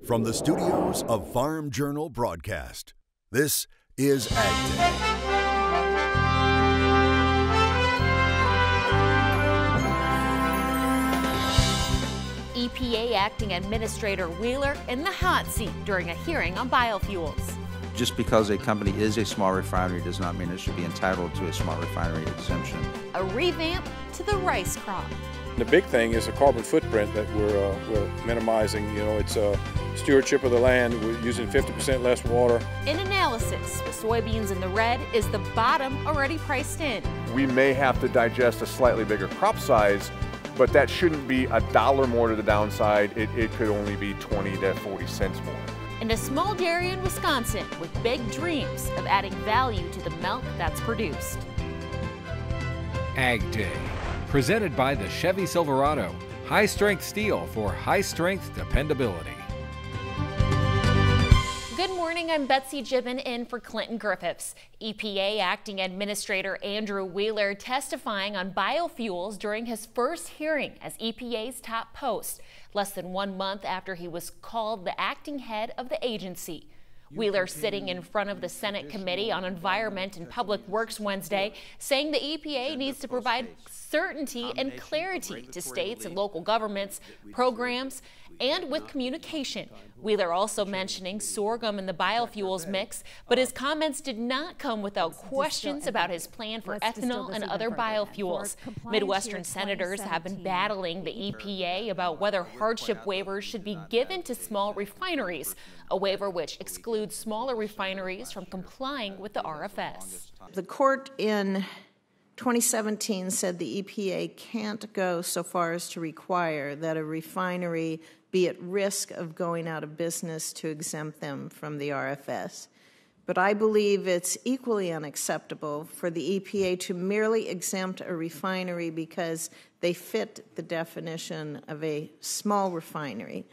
From the studios of Farm Journal Broadcast, this is AgDay. EPA Acting Administrator Wheeler in the hot seat during a hearing on biofuels. Just because a company is a small refinery does not mean it should be entitled to a small refinery exemption. A revamp to the rice crop. The big thing is the carbon footprint that we're minimizing. You know, it's a stewardship of the land. We're using 50% less water. In analysis, with soybeans in the red, is the bottom already priced in? We may have to digest a slightly bigger crop size, but that shouldn't be $1 more to the downside. It could only be 20 to 40 cents more. And a small dairy in Wisconsin with big dreams of adding value to the milk that's produced. AgDay, presented by the Chevy Silverado. High-strength steel for high-strength dependability. Good morning, I'm Betsy Gibbon in for Clinton Griffiths. EPA Acting Administrator Andrew Wheeler testifying on biofuels during his first hearing as EPA's top post, less than 1 month after he was called the acting head of the agency. Wheeler sitting in front of the Senate Committee on Environment and Public Works Wednesday, saying the EPA needs to provide certainty and clarity to states and local governments, programs, and with communication. Wheeler also mentioning sorghum in the biofuels mix, but his comments did not come without questions about his plan for ethanol and other biofuels. Midwestern senators have been battling the EPA about whether hardship waivers should be given to small refineries, a waiver which excludes smaller refineries from complying with the RFS. The court in 2017 said the EPA can't go so far as to require that a refinery be at risk of going out of business to exempt them from the RFS. But I believe it's equally unacceptable for the EPA to merely exempt a refinery because they fit the definition of a small refinery.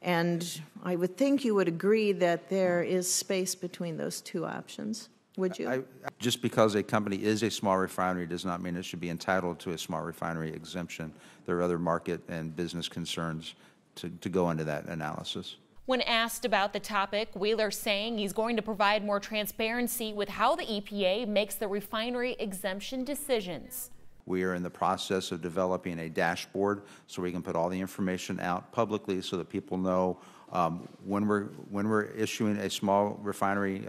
And I would think you would agree that there is space between those two options. Would you? Just because a company is a small refinery does not mean it should be entitled to a small refinery exemption. There are other market and business concerns to go into that analysis. When asked about the topic, Wheeler saying he's going to provide more transparency with how the EPA makes the refinery exemption decisions. We are in the process of developing a dashboard so we can put all the information out publicly so that people know when we're issuing a small refinery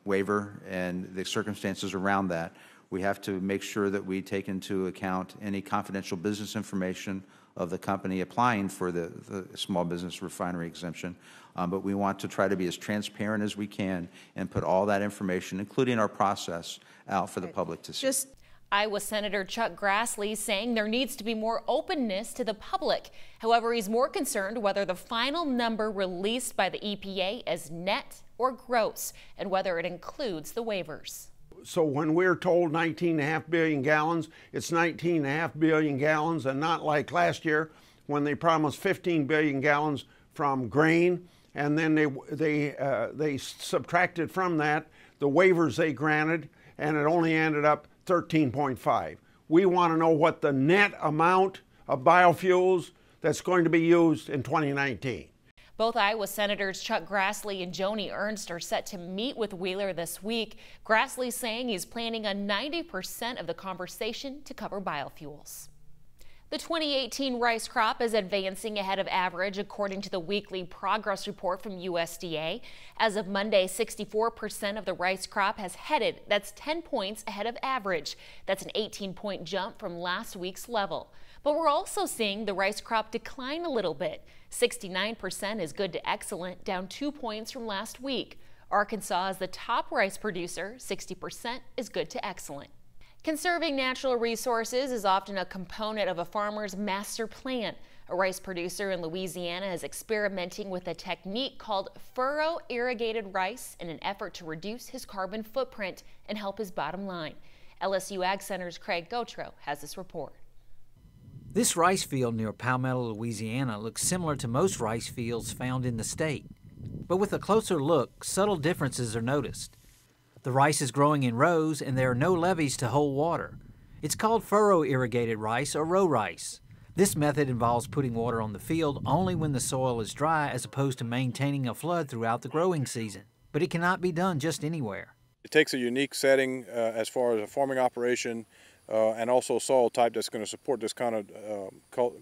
waiver and the circumstances around that. We have to make sure that we take into account any confidential business information of the company applying for the small business refinery exemption. But we want to try to be as transparent as we can and put all that information, including our process, out for the public to see. Iowa Senator Chuck Grassley saying there needs to be more openness to the public. However, he's more concerned whether the final number released by the EPA is net or gross and whether it includes the waivers. So when we're told 19.5 billion gallons, it's 19.5 billion gallons, and not like last year when they promised 15 billion gallons from grain, and then they subtracted from that the waivers they granted, and it only ended up 13.5. We want to know what the net amount of biofuels that's going to be used in 2019. Both Iowa Senators Chuck Grassley and Joni Ernst are set to meet with Wheeler this week. Grassley saying he's planning on 90% of the conversation to cover biofuels. The 2018 rice crop is advancing ahead of average according to the weekly progress report from USDA. As of Monday, 64% of the rice crop has headed. That's 10 points ahead of average. That's an 18-point jump from last week's level. But we're also seeing the rice crop decline a little bit. 69% is good to excellent, down 2 points from last week. Arkansas is the top rice producer. 60% is good to excellent. Conserving natural resources is often a component of a farmer's master plan. A rice producer in Louisiana is experimenting with a technique called furrow-irrigated rice in an effort to reduce his carbon footprint and help his bottom line. LSU Ag Center's Craig Gautreaux has this report. This rice field near Palmetto, Louisiana looks similar to most rice fields found in the state. But with a closer look, subtle differences are noticed. The rice is growing in rows and there are no levees to hold water. It's called furrow-irrigated rice or row rice. This method involves putting water on the field only when the soil is dry, as opposed to maintaining a flood throughout the growing season. But it cannot be done just anywhere. It takes a unique setting as far as a farming operation and also soil type that's going to support this kind of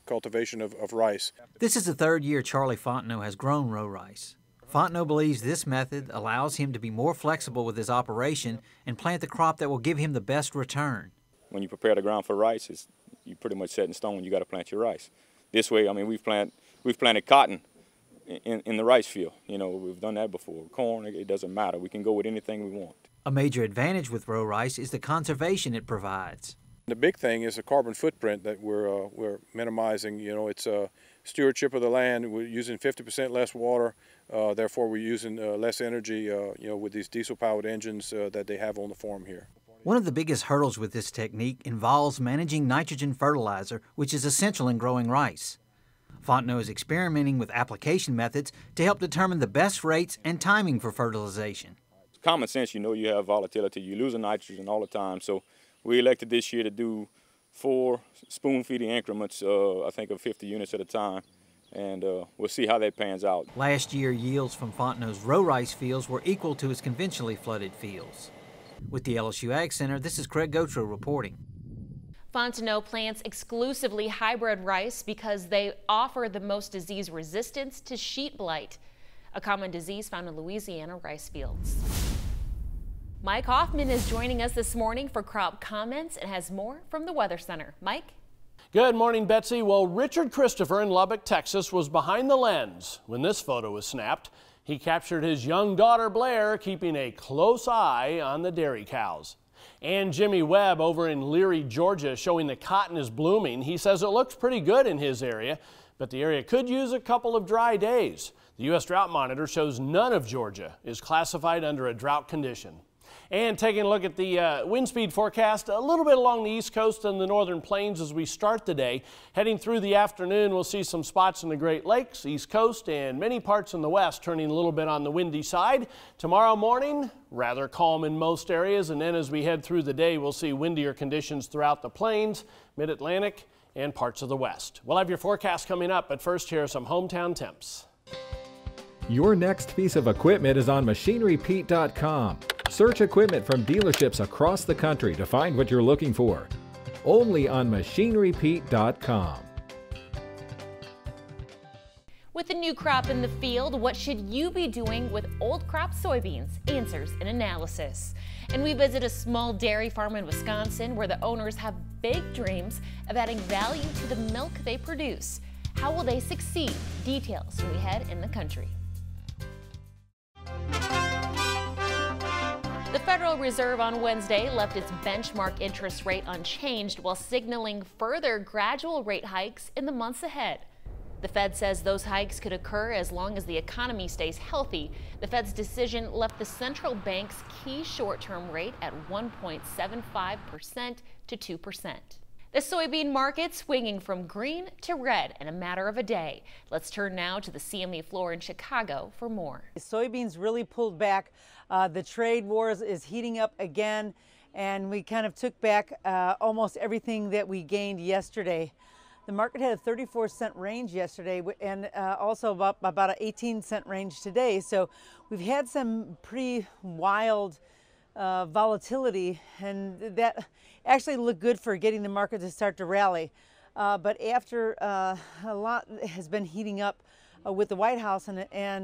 cultivation of rice. This is the third year Charlie Fontenot has grown row rice. Fontenot believes this method allows him to be more flexible with his operation and plant the crop that will give him the best return. When you prepare the ground for rice, you pretty much set in stone. You got to plant your rice. This way, I mean, we've planted cotton in the rice field. You know, we've done that before. Corn, it doesn't matter. We can go with anything we want. A major advantage with row rice is the conservation it provides. The big thing is the carbon footprint that we're minimizing. You know, it's a stewardship of the land. We're using 50% less water. Therefore, we're using less energy. You know, with these diesel-powered engines that they have on the farm here. One of the biggest hurdles with this technique involves managing nitrogen fertilizer, which is essential in growing rice. Fontenot is experimenting with application methods to help determine the best rates and timing for fertilization. Common sense, you know, you have volatility. You're losing nitrogen all the time. So we elected this year to do 4 spoon-feeding increments, I think of 50 units at a time. And we'll see how that pans out. Last year, yields from Fontenot's row rice fields were equal to his conventionally flooded fields. With the LSU Ag Center, this is Craig Gautreaux reporting. Fontenot plants exclusively hybrid rice because they offer the most disease resistance to sheet blight, a common disease found in Louisiana rice fields. Mike Hoffman is joining us this morning for crop comments and has more from the Weather Center. Mike? Good morning, Betsy. Well, Richard Christopher in Lubbock, Texas was behind the lens when this photo was snapped. He captured his young daughter Blair keeping a close eye on the dairy cows. And Jimmy Webb over in Leary, Georgia, showing the cotton is blooming. He says it looks pretty good in his area, but the area could use a couple of dry days. The U.S. Drought Monitor shows none of Georgia is classified under a drought condition. And taking a look at the wind speed forecast, a little bit along the east coast and the northern plains as we start the day. Heading through the afternoon, we'll see some spots in the Great Lakes, east coast, and many parts in the west turning a little bit on the windy side. Tomorrow morning, rather calm in most areas, and then as we head through the day, we'll see windier conditions throughout the plains, mid-Atlantic, and parts of the west. We'll have your forecast coming up, but first here are some hometown temps. Your next piece of equipment is on MachineryPete.com. Search equipment from dealerships across the country to find what you're looking for. Only on MachineryPete.com. With the new crop in the field, what should you be doing with old crop soybeans? Answers and analysis. And we visit a small dairy farm in Wisconsin where the owners have big dreams of adding value to the milk they produce. How will they succeed? Details when we head in the country. The Federal Reserve on Wednesday left its benchmark interest rate unchanged while signaling further gradual rate hikes in the months ahead. The Fed says those hikes could occur as long as the economy stays healthy. The Fed's decision left the central bank's key short-term rate at 1.75% to 2%. The soybean market swinging from green to red in a matter of a day. Let's turn now to the CME floor in Chicago for more. Soybeans really pulled back. The trade wars is heating up again, and we kind of took back almost everything that we gained yesterday. The market had a 34-cent range yesterday and also about an 18-cent range today. So we've had some pretty wild volatility, and that actually looked good for getting the market to start to rally. But after a lot has been heating up with the White House and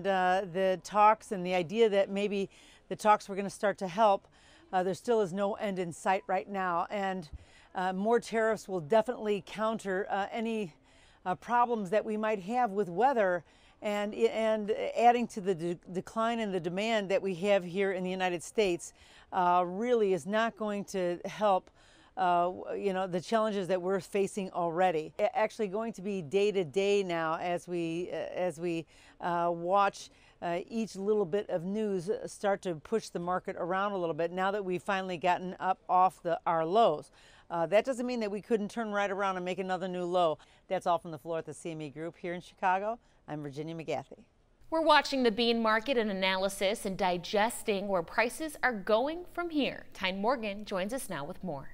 the talks and the idea that maybe the talks were going to start to help, there still is no end in sight right now. And more tariffs will definitely counter any problems that we might have with weather, and adding to the decline in the demand that we have here in the United States really is not going to help the challenges that we're facing already. Actually going to be day to day now as we watch each little bit of news start to push the market around a little bit now that we've finally gotten up off our lows. That doesn't mean that we couldn't turn right around and make another new low. That's all from the floor at the CME Group here in Chicago. I'm Virginia McGathy. We're watching the bean market and analysis and digesting where prices are going from here. Tyne Morgan joins us now with more.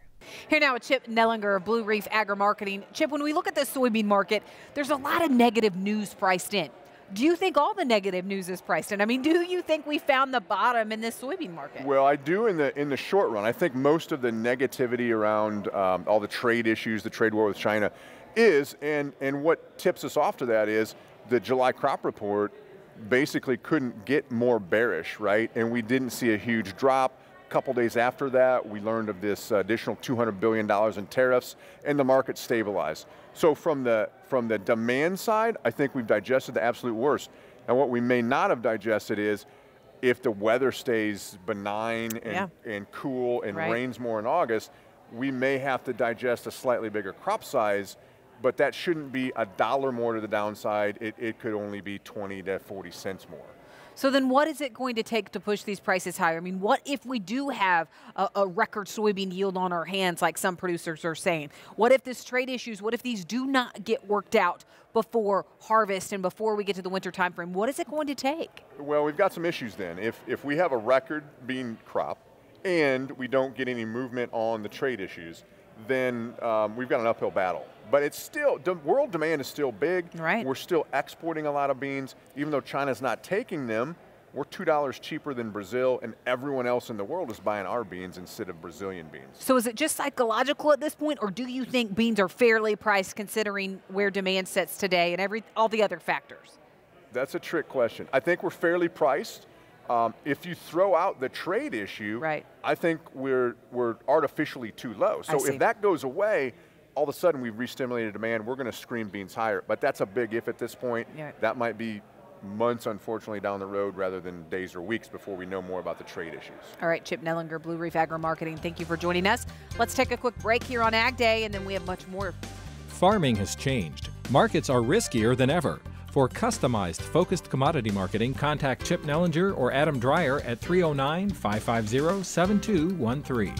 Here now with Chip Nellinger of Blue Reef Agri-Marketing. Chip, when we look at the soybean market, there's a lot of negative news priced in. Do you think all the negative news is priced in? I mean, do you think we found the bottom in this soybean market? Well, I do in the short run. I think most of the negativity around all the trade issues, the trade war with China is, and what tips us off to that is the July crop report basically couldn't get more bearish, right? And we didn't see a huge drop. A couple days after that, we learned of this additional $200 billion in tariffs, and the market stabilized. So from the demand side, I think we've digested the absolute worst. And what we may not have digested is if the weather stays benign and cool and rains more in August, we may have to digest a slightly bigger crop size, but that shouldn't be $1 more to the downside. It could only be 20 to 40 cents more. So then what is it going to take to push these prices higher? I mean, what if we do have a record soybean yield on our hands, like some producers are saying? What if this trade issues, what if these do not get worked out before harvest and before we get to the winter time frame? What is it going to take? Well, we've got some issues then. If we have a record bean crop and we don't get any movement on the trade issues, then we've got an uphill battle. But it's still, world demand is still big. Right. We're still exporting a lot of beans. Even though China's not taking them, we're $2 cheaper than Brazil, and everyone else in the world is buying our beans instead of Brazilian beans. So is it just psychological at this point, or do you think beans are fairly priced considering where demand sits today and all the other factors? That's a trick question. I think we're fairly priced. If you throw out the trade issue, I think we're artificially too low. So if that goes away, all of a sudden we've re-stimulated demand. We're going to scream beans higher. But that's a big if at this point. That might be months, unfortunately, down the road rather than days or weeks before we know more about the trade issues. All right, Chip Nellinger, Blue Reef Agri-Marketing, thank you for joining us. Let's take a quick break here on Ag Day, and then we have much more. Farming has changed. Markets are riskier than ever. For customized, focused commodity marketing, contact Chip Nellinger or Adam Dreyer at 309-550-7213.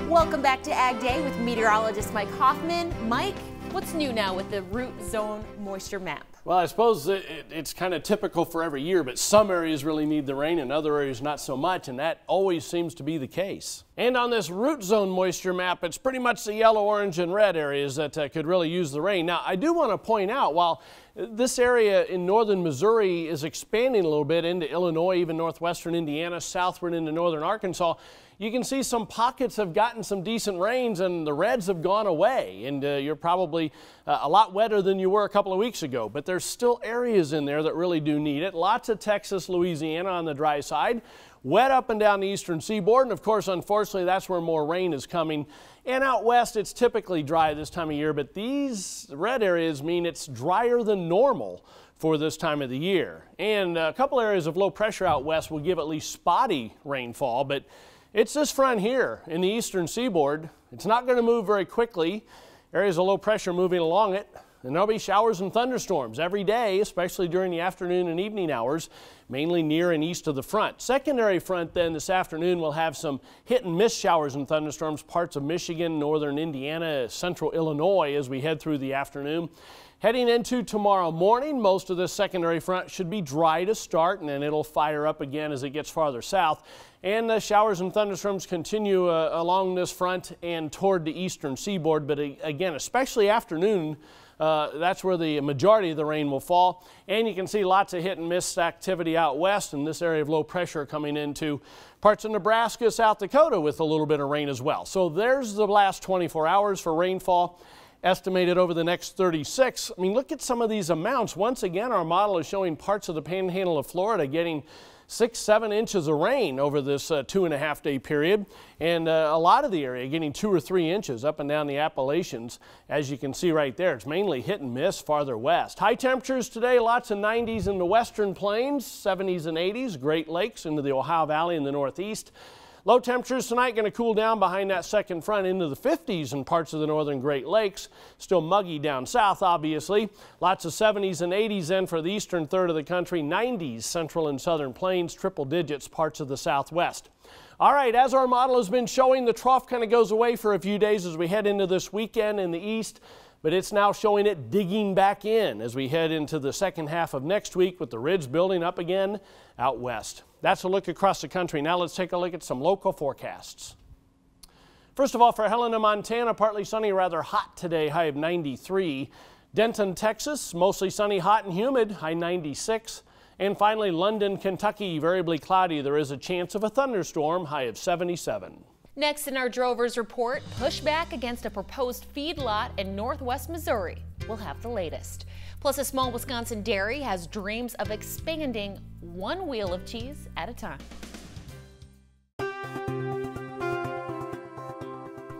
Welcome back to Ag Day with meteorologist Mike Hoffman. Mike, what's new now with the root zone moisture map? Well, I suppose it's kind of typical for every year, but some areas really need the rain and other areas not so much, and that always seems to be the case. And on this root zone moisture map, it's pretty much the yellow, orange, and red areas that could really use the rain. Now, I do want to point out, while this area in northern Missouri is expanding a little bit into Illinois, even northwestern Indiana, southward into northern Arkansas, you can see some pockets have gotten some decent rains and the reds have gone away, and you're probably a lot wetter than you were a couple of weeks ago, but there's still areas in there that really do need it. Lots of Texas, Louisiana on the dry side, wet up and down the eastern seaboard, and of course, unfortunately, that's where more rain is coming. And out west, it's typically dry this time of year, but these red areas mean it's drier than normal for this time of the year. And a couple areas of low pressure out west will give at least spotty rainfall, but it's this front here in the eastern seaboard. It's not going to move very quickly. Areas of low pressure moving along it. And there'll be showers and thunderstorms every day, especially during the afternoon and evening hours, mainly near and east of the front. Secondary front then this afternoon will have some hit and miss showers and thunderstorms, parts of Michigan, northern Indiana, central Illinois as we head through the afternoon. Heading into tomorrow morning, most of this secondary front should be dry to start, and then it'll fire up again as it gets farther south. And the showers and thunderstorms continue along this front and toward the eastern seaboard, but again, especially afternoon, that's where the majority of the rain will fall. And you can see lots of hit and miss activity out west, and this area of low pressure coming into parts of Nebraska, South Dakota with a little bit of rain as well. So there's the last 24 hours for rainfall. Estimated over the next 36. I mean, look at some of these amounts. Once again, our model is showing parts of the panhandle of Florida getting 6-7 inches of rain over this 2.5 day period, and a lot of the area getting 2 or 3 inches up and down the Appalachians. As you can see right there, it's mainly hit and miss farther west. High temperatures today, lots of 90s in the western plains, 70s and 80s, Great Lakes into the Ohio Valley in the northeast. Low temperatures tonight going to cool down behind that second front into the 50s in parts of the northern Great Lakes. Still muggy down south, obviously. Lots of 70s and 80s then for the eastern third of the country. 90s central and southern plains, triple digits parts of the southwest. All right, as our model has been showing, the trough kind of goes away for a few days as we head into this weekend in the east. but it's now showing it digging back in as we head into the second half of next week with the ridge building up again out west. That's a look across the country. Now let's take a look at some local forecasts. First of all, for Helena, Montana, partly sunny, rather hot today, high of 93. Denton, Texas, mostly sunny, hot and humid, high 96. And finally, London, Kentucky, variably cloudy. There is a chance of a thunderstorm, high of 77. Next in our Drovers Report, pushback against a proposed feedlot in northwest Missouri. We'll have the latest. Plus, a small Wisconsin dairy has dreams of expanding one wheel of cheese at a time.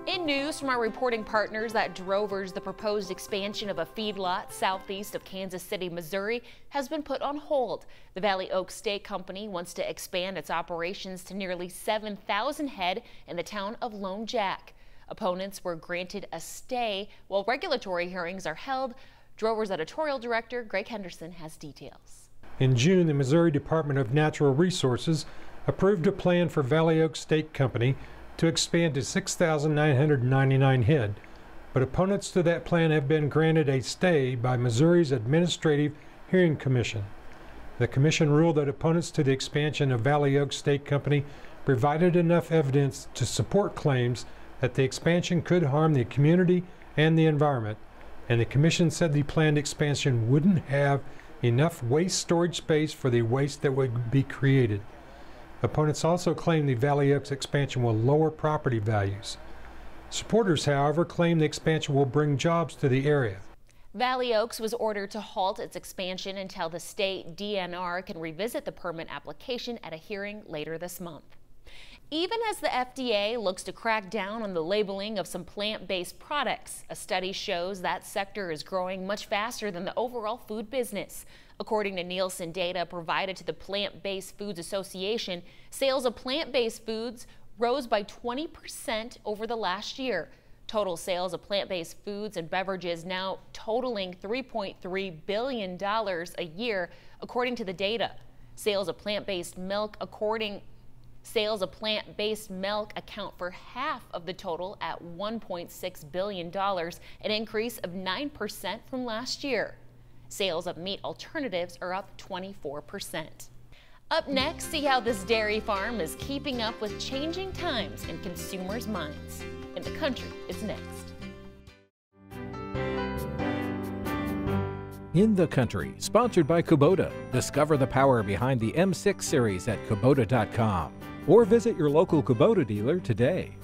In news from our reporting partners at Drovers, the proposed expansion of a feedlot southeast of Kansas City, Missouri has been put on hold. The Valley Oaks Steak Company wants to expand its operations to nearly 7,000 head in the town of Lone Jack. Opponents were granted a stay while regulatory hearings are held. Drovers editorial director Greg Henderson has details. In June, the Missouri Department of Natural Resources approved a plan for Valley Oaks Steak Company to expand to 6,999 head, but opponents to that plan have been granted a stay by Missouri's Administrative Hearing Commission. The commission ruled that opponents to the expansion of Valley Oaks Steak Company provided enough evidence to support claims that the expansion could harm the community and the environment, and the commission said the planned expansion wouldn't have enough waste storage space for the waste that would be created. Opponents also claim the Valley Oaks expansion will lower property values. Supporters, however, claim the expansion will bring jobs to the area. Valley Oaks was ordered to halt its expansion until the state DNR can revisit the permit application at a hearing later this month. Even as the FDA looks to crack down on the labeling of some plant-based products, a study shows that sector is growing much faster than the overall food business. According to Nielsen data provided to the Plant-Based Foods Association, sales of plant-based foods rose by 20% over the last year. Total sales of plant-based foods and beverages now totaling $3.3 billion a year, according to the data. Sales of plant-based milk account for half of the total at $1.6 billion, an increase of 9% from last year. Sales of meat alternatives are up 24%. Up next, see how this dairy farm is keeping up with changing times in consumers' minds. In the Country is next. In the Country, sponsored by Kubota. Discover the power behind the M6 series at Kubota.com or visit your local Kubota dealer today.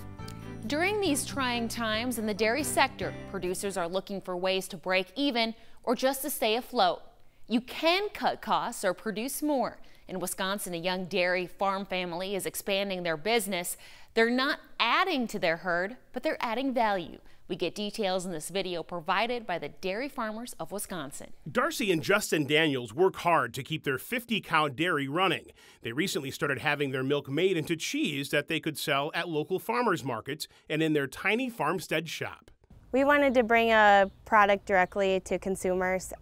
During these trying times in the dairy sector, producers are looking for ways to break even or just to stay afloat. You can cut costs or produce more. In Wisconsin, a young dairy farm family is expanding their business. They're not adding to their herd, but they're adding value. We get details in this video provided by the Dairy Farmers of Wisconsin. Darcy and Justin Daniels work hard to keep their 50-cow dairy running. They recently started having their milk made into cheese that they could sell at local farmers markets and in their tiny farmstead shop. We wanted to bring a product directly to consumers.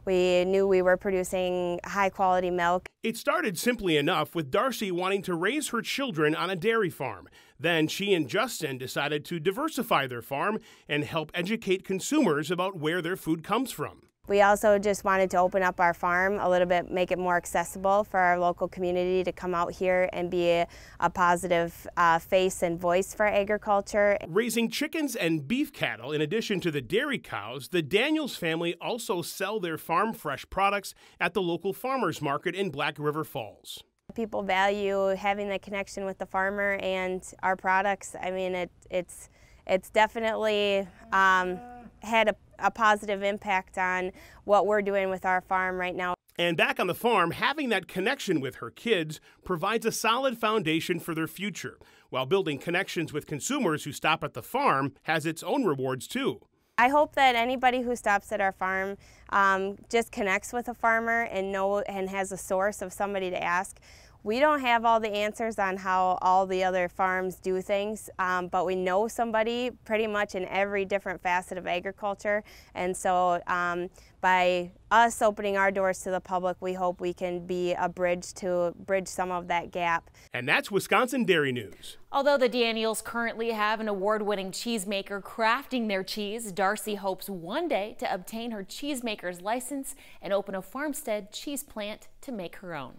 We knew we were producing high-quality milk. It started simply enough with Darcy wanting to raise her children on a dairy farm. Then she and Justin decided to diversify their farm and help educate consumers about where their food comes from. We also just wanted to open up our farm a little bit, make it more accessible for our local community to come out here and be a positive face and voice for agriculture. Raising chickens and beef cattle in addition to the dairy cows, the Daniels family also sell their farm fresh products at the local farmers market in Black River Falls. People value having the connection with the farmer and our products. I mean, it's definitely had a positive impact on what we're doing with our farm right now. And back on the farm, having that connection with her kids provides a solid foundation for their future, while building connections with consumers who stop at the farm has its own rewards too. I hope that anybody who stops at our farm just connects with a farmer and has a source of somebody to ask. we don't have all the answers on how all the other farms do things, but we know somebody pretty much in every different facet of agriculture. And so by us opening our doors to the public, we hope we can be a bridge to bridge some of that gap. And that's Wisconsin Dairy News. Although the Daniels currently have an award-winning cheesemaker crafting their cheese, Darcy hopes one day to obtain her cheesemaker's license and open a farmstead cheese plant to make her own.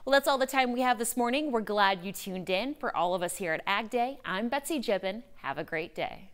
Well, that's all the time we have this morning. We're glad you tuned in. For all of us here at Ag Day, I'm Betsy Gibbon. Have a great day.